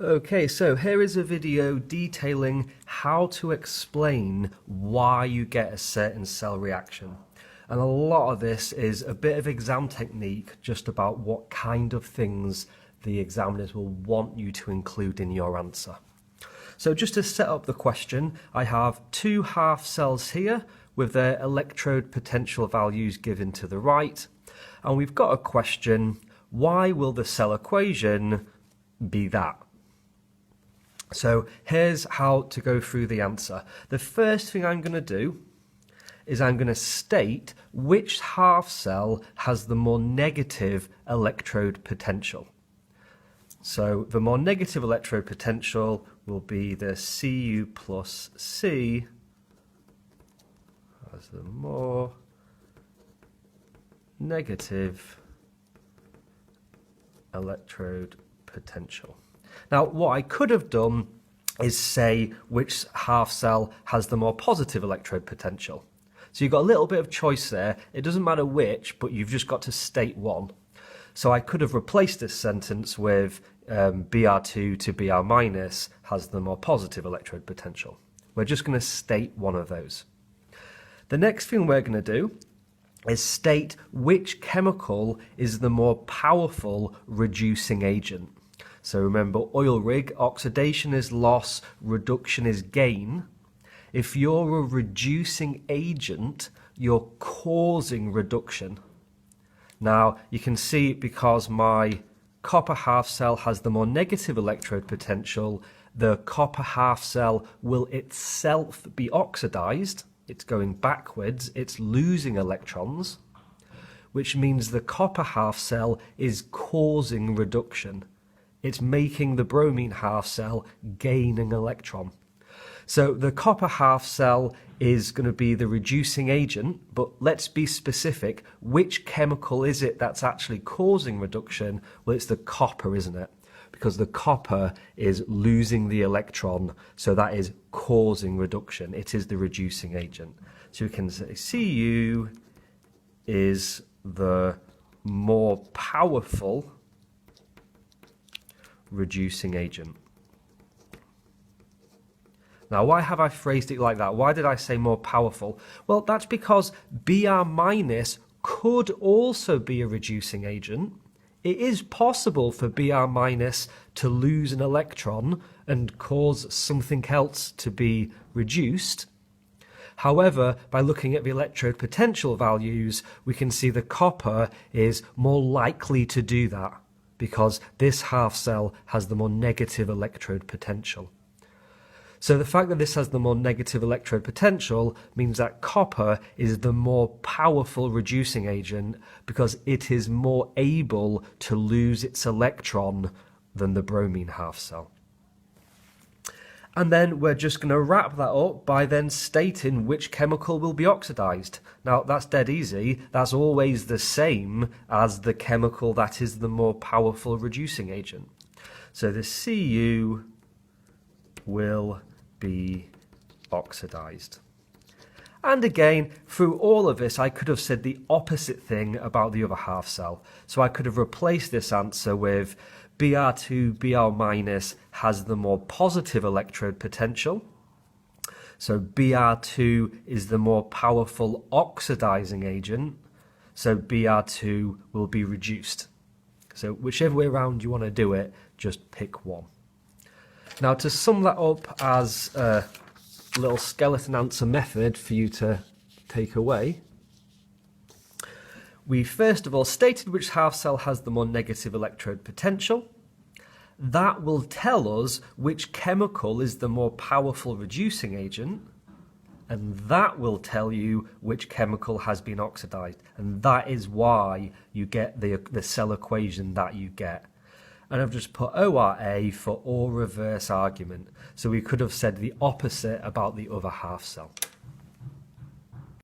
Okay, so here is a video detailing how to explain why you get a certain cell reaction. And a lot of this is a bit of exam technique just about what kind of things the examiners will want you to include in your answer. So just to set up the question, I have two half cells here with their electrode potential values given to the right. And we've got a question, why will the cell equation be that? So here's how to go through the answer. The first thing I'm going to do is I'm going to state which half cell has the more negative electrode potential. So the more negative electrode potential will be the Cu plus C as the more negative electrode potential. Now, what I could have done is say which half cell has the more positive electrode potential. So you've got a little bit of choice there. It doesn't matter which, but you've just got to state one. So I could have replaced this sentence with Br2 to Br minus has the more positive electrode potential. We're just going to state one of those. The next thing we're going to do is state which chemical is the more powerful reducing agent. So remember, oil rig, oxidation is loss, reduction is gain. If you're a reducing agent, you're causing reduction. Now, you can see because my copper half cell has the more negative electrode potential, the copper half cell will itself be oxidized. It's going backwards, it's losing electrons, which means the copper half cell is causing reduction. It's making the bromine half cell gain an electron. So the copper half cell is going to be the reducing agent, but let's be specific. Which chemical is it that's actually causing reduction? Well, it's the copper, isn't it? Because the copper is losing the electron, so that is causing reduction. It is the reducing agent. So we can say Cu is the more powerful reducing agent. Now, why have I phrased it like that? Why did I say more powerful? Well, that's because Br minus could also be a reducing agent. It is possible for Br minus to lose an electron and cause something else to be reduced. However, by looking at the electrode potential values, we can see the copper is more likely to do that, because this half cell has the more negative electrode potential. So the fact that this has the more negative electrode potential means that copper is the more powerful reducing agent because it is more able to lose its electron than the bromine half cell. And then we're just going to wrap that up by then stating which chemical will be oxidized. Now, that's dead easy. That's always the same as the chemical that is the more powerful reducing agent. So the Cu will be oxidized. And again, through all of this, I could have said the opposite thing about the other half cell. So I could have replaced this answer with Br2, Br minus has the more positive electrode potential. So Br2 is the more powerful oxidizing agent. So Br2 will be reduced. So whichever way around you want to do it, just pick one. Now, to sum that up as a little skeleton answer method for you to take away, we first of all stated which half cell has the more negative electrode potential. That will tell us which chemical is the more powerful reducing agent, and that will tell you which chemical has been oxidized, and that is why you get the cell equation that you get. And I've just put ORA for or reverse argument, so we could have said the opposite about the other half cell.